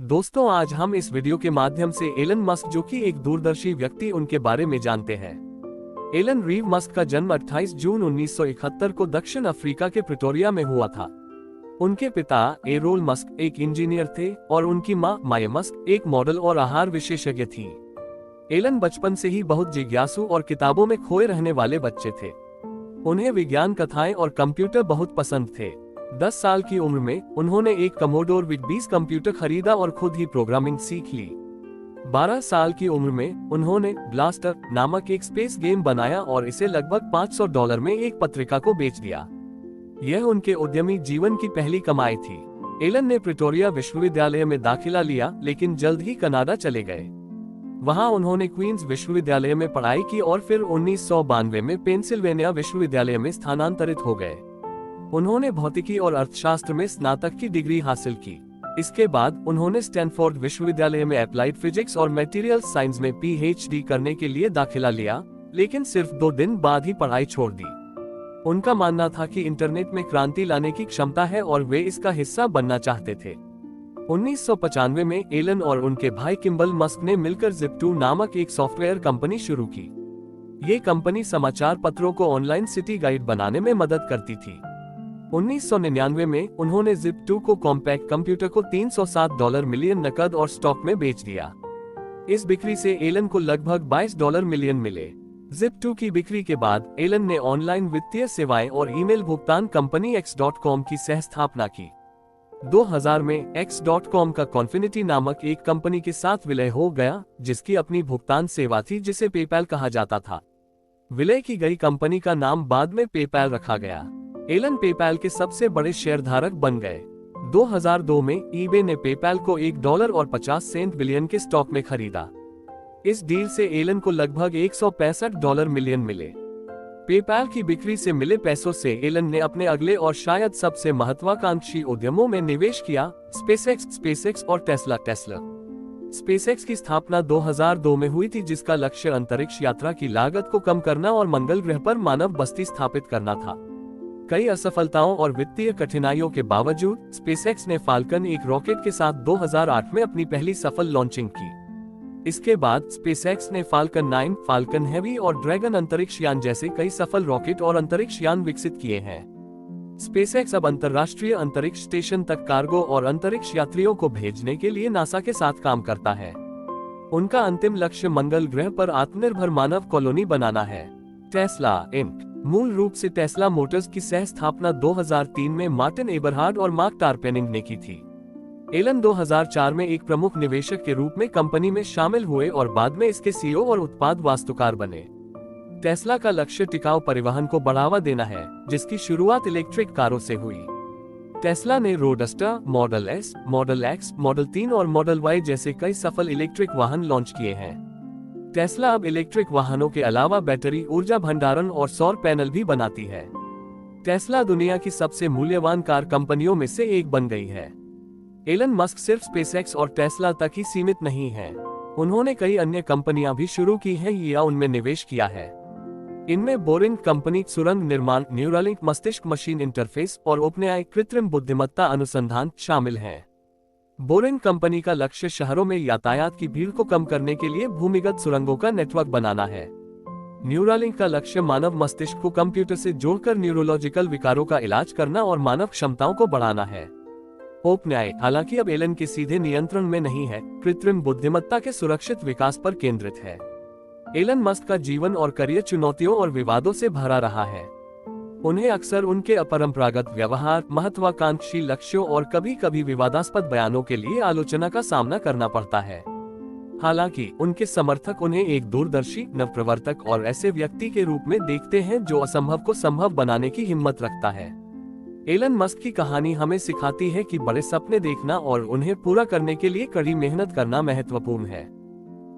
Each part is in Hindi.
दोस्तों, आज हम इस वीडियो के माध्यम से एलन मस्क, जो कि एक दूरदर्शी व्यक्ति, उनके बारे में जानते हैं। एलन रीव मस्क का जन्म 28 जून 1971 को दक्षिण अफ्रीका के प्रिटोरिया में हुआ था। उनके पिता एरोल मस्क एक इंजीनियर थे और उनकी मां माया मस्क एक मॉडल और आहार विशेषज्ञ थी। एलन बचपन से ही बहुत जिज्ञासु और किताबों में खोए रहने वाले बच्चे थे। उन्हें विज्ञान कथाएं और कंप्यूटर बहुत पसंद थे। 10 साल की उम्र में उन्होंने एक कमोडोर VIC-20 कंप्यूटर खरीदा और खुद ही प्रोग्रामिंग सीख ली। 12 साल की उम्र में उन्होंने ब्लास्टर नामक एक स्पेस गेम बनाया और इसे लगभग $500 में एक पत्रिका को बेच दिया। यह उनके उद्यमी जीवन की पहली कमाई थी। एलन ने प्रिटोरिया विश्वविद्यालय में दाखिला लिया, लेकिन जल्द ही कनाडा चले गए। वहां उन्होंने क्वींस विश्वविद्यालय में पढ़ाई की और फिर 1992 में पेंसिल्वेनिया विश्वविद्यालय में स्थानांतरित हो गए। उन्होंने भौतिकी और अर्थशास्त्र में स्नातक की डिग्री हासिल की। इसके बाद उन्होंने स्टैनफोर्ड विश्वविद्यालय में अप्लाइड फिजिक्स और मटेरियल साइंस में PhD करने के लिए दाखिला लिया, लेकिन सिर्फ 2 दिन बाद ही पढ़ाई छोड़ दी। उनका मानना था कि इंटरनेट में क्रांति लाने की क्षमता है और वे इसका हिस्सा बनना चाहते थे। 1995 में एलन और उनके भाई किम्बल मस्क ने मिलकर Zip2 नामक एक सॉफ्टवेयर कंपनी शुरू की। ये कंपनी समाचार पत्रों को ऑनलाइन सिटी गाइड बनाने में मदद करती थी। 1999 में उन्होंने Zip2 को कॉम्पैक्ट कंप्यूटर को $307 मिलियन नकद और स्टॉक में बेच दिया। इस बिक्री से एलन को लगभग $22 मिलियन मिले। Zip2 की बिक्री के बाद एलन ने ऑनलाइन वित्तीय सेवाएं और ईमेल भुगतान कंपनी X.com की सह स्थापना की। 2000 में X.com का कॉन्फिनिटी नामक एक कंपनी के साथ विलय हो गया, जिसकी अपनी भुगतान सेवा थी जिसे पेपैल कहा जाता था। विलय की गई कंपनी का नाम बाद में पेपैल रखा गया। एलन पेपैल के सबसे बड़े शेयरधारक बन गए। 2002 में eBay ने पेपैल को $1.50 बिलियन के स्टॉक में खरीदा। इस डील से एलन को लगभग $165 मिलियन मिले। पेपैल की बिक्री से मिले पैसों से एलन ने अपने अगले और शायद सबसे महत्वाकांक्षी उद्यमों में निवेश किया, स्पेसएक्स और टेस्ला। स्पेसएक्स की स्थापना 2002 में हुई थी, जिसका लक्ष्य अंतरिक्ष यात्रा की लागत को कम करना और मंगल ग्रह पर मानव बस्ती स्थापित करना था। कई असफलताओं और वित्तीय कठिनाइयों के बावजूद स्पेसएक्स ने फाल्कन एक रॉकेट के साथ 2008 में अपनी पहली सफल लॉन्चिंग की। इसके बाद स्पेसएक्स ने फाल्कन 9, फाल्कन हेवी और ड्रैगन अंतरिक्ष यान जैसे कई सफल रॉकेट और अंतरिक्ष यान विकसित किए हैं। स्पेसएक्स अब अंतर्राष्ट्रीय अंतरिक्ष स्टेशन तक कार्गो और अंतरिक्ष यात्रियों को भेजने के लिए नासा के साथ काम करता है। उनका अंतिम लक्ष्य मंगल ग्रह पर आत्मनिर्भर मानव कॉलोनी बनाना है। टेस्ला इंक मूल रूप से टेस्ला मोटर्स की सह स्थापना 2003 में मार्टिन एबरहार्ड और मार्क टारपेनिंग ने की थी। एलन 2004 में एक प्रमुख निवेशक के रूप में कंपनी में शामिल हुए और बाद में इसके CEO और उत्पाद वास्तुकार बने। टेस्ला का लक्ष्य टिकाऊ परिवहन को बढ़ावा देना है, जिसकी शुरुआत इलेक्ट्रिक कारों से हुई। टेस्ला ने roadster, model S, model X, model 3 और मॉडल Y जैसे कई सफल इलेक्ट्रिक वाहन लॉन्च किए हैं। टेस्ला अब इलेक्ट्रिक वाहनों के अलावा बैटरी ऊर्जा भंडारण और सौर पैनल भी बनाती है। टेस्ला दुनिया की सबसे मूल्यवान कार कंपनियों में से एक बन गई है। एलन मस्क सिर्फ स्पेसएक्स और टेस्ला तक ही सीमित नहीं है। उन्होंने कई अन्य कंपनियां भी शुरू की हैं या उनमें निवेश किया है। इनमें बोरिंग कंपनी सुरंग निर्माण, न्यूरालिंक मस्तिष्क मशीन इंटरफेस और ओपनएआई कृत्रिम बुद्धिमत्ता अनुसंधान शामिल हैं। बोरिंग कंपनी का लक्ष्य शहरों में यातायात की भीड़ को कम करने के लिए भूमिगत सुरंगों का नेटवर्क बनाना है। न्यूरालिंक का लक्ष्य मानव मस्तिष्क को कंप्यूटर से जोड़कर न्यूरोलॉजिकल विकारों का इलाज करना और मानव क्षमताओं को बढ़ाना है। ओपनएआई, हालांकि अब एलन के सीधे नियंत्रण में नहीं है, कृत्रिम बुद्धिमत्ता के सुरक्षित विकास पर केंद्रित है। एलन मस्क का जीवन और करियर चुनौतियों और विवादों से भरा रहा है। उन्हें अक्सर उनके अपरंपरागत व्यवहार, महत्वाकांक्षी लक्ष्यों और कभी-कभी विवादास्पद बयानों के लिए आलोचना का सामना करना पड़ता है। हालांकि उनके समर्थक उन्हें एक दूरदर्शी, नवप्रवर्तक और ऐसे व्यक्ति के रूप में देखते हैं जो असंभव को संभव बनाने की हिम्मत रखता है। एलन मस्क की कहानी हमें सिखाती है कि बड़े सपने देखना और उन्हें पूरा करने के लिए कड़ी मेहनत करना महत्वपूर्ण है।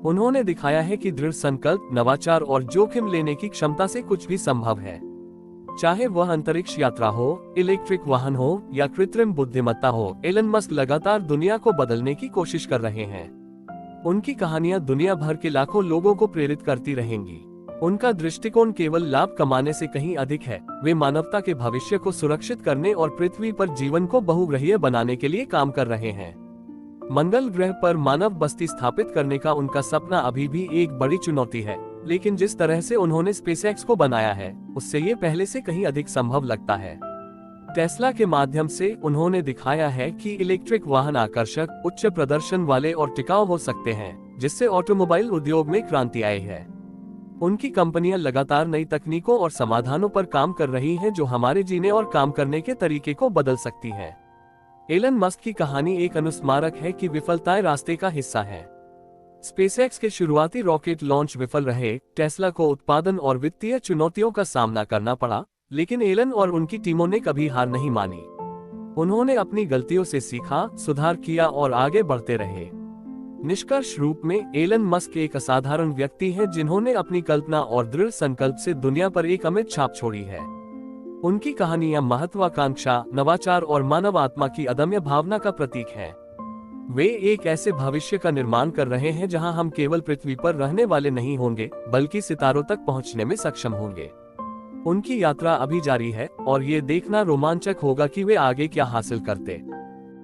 उन्होंने दिखाया है कि दृढ़ संकल्प, नवाचार और जोखिम लेने की क्षमता से कुछ भी संभव है। चाहे वह अंतरिक्ष यात्रा हो, इलेक्ट्रिक वाहन हो या कृत्रिम बुद्धिमत्ता हो, एलन मस्क लगातार दुनिया को बदलने की कोशिश कर रहे हैं। उनकी कहानियां दुनिया भर के लाखों लोगों को प्रेरित करती रहेंगी। उनका दृष्टिकोण केवल लाभ कमाने से कहीं अधिक है। वे मानवता के भविष्य को सुरक्षित करने और पृथ्वी पर जीवन को बहुग्रहीय बनाने के लिए काम कर रहे हैं। मंगल ग्रह पर मानव बस्ती स्थापित करने का उनका सपना अभी भी एक बड़ी चुनौती है, लेकिन जिस तरह से उन्होंने स्पेसएक्स को बनाया है, उससे ये पहले से कहीं अधिक संभव लगता है। टेस्ला के माध्यम से उन्होंने दिखाया है कि इलेक्ट्रिक वाहन आकर्षक, उच्च प्रदर्शन वाले और टिकाऊ हो सकते हैं, जिससे ऑटोमोबाइल उद्योग में क्रांति आई है। उनकी कंपनियां लगातार नई तकनीकों और समाधानों पर काम कर रही हैं जो हमारे जीने और काम करने के तरीके को बदल सकती हैं। एलन मस्क की कहानी एक अनुस्मारक है कि विफलताएं रास्ते का हिस्सा है। स्पेसएक्स के शुरुआती रॉकेट लॉन्च विफल रहे, टेस्ला को उत्पादन और वित्तीय चुनौतियों का सामना करना पड़ा, लेकिन एलन और उनकी टीमों ने कभी हार नहीं मानी। उन्होंने अपनी गलतियों से सीखा, सुधार किया और आगे बढ़ते रहे। निष्कर्ष रूप में एलन मस्क एक असाधारण व्यक्ति हैं जिन्होंने अपनी कल्पना और दृढ़ संकल्प से दुनिया पर एक अमिट छाप छोड़ी है। उनकी कहानियां महत्वाकांक्षा, नवाचार और मानव आत्मा की अदम्य भावना का प्रतीक है। वे एक ऐसे भविष्य का निर्माण कर रहे हैं जहां हम केवल पृथ्वी पर रहने वाले नहीं होंगे, बल्कि सितारों तक पहुंचने में सक्षम होंगे। उनकी यात्रा अभी जारी है और ये देखना रोमांचक होगा कि वे आगे क्या हासिल करते।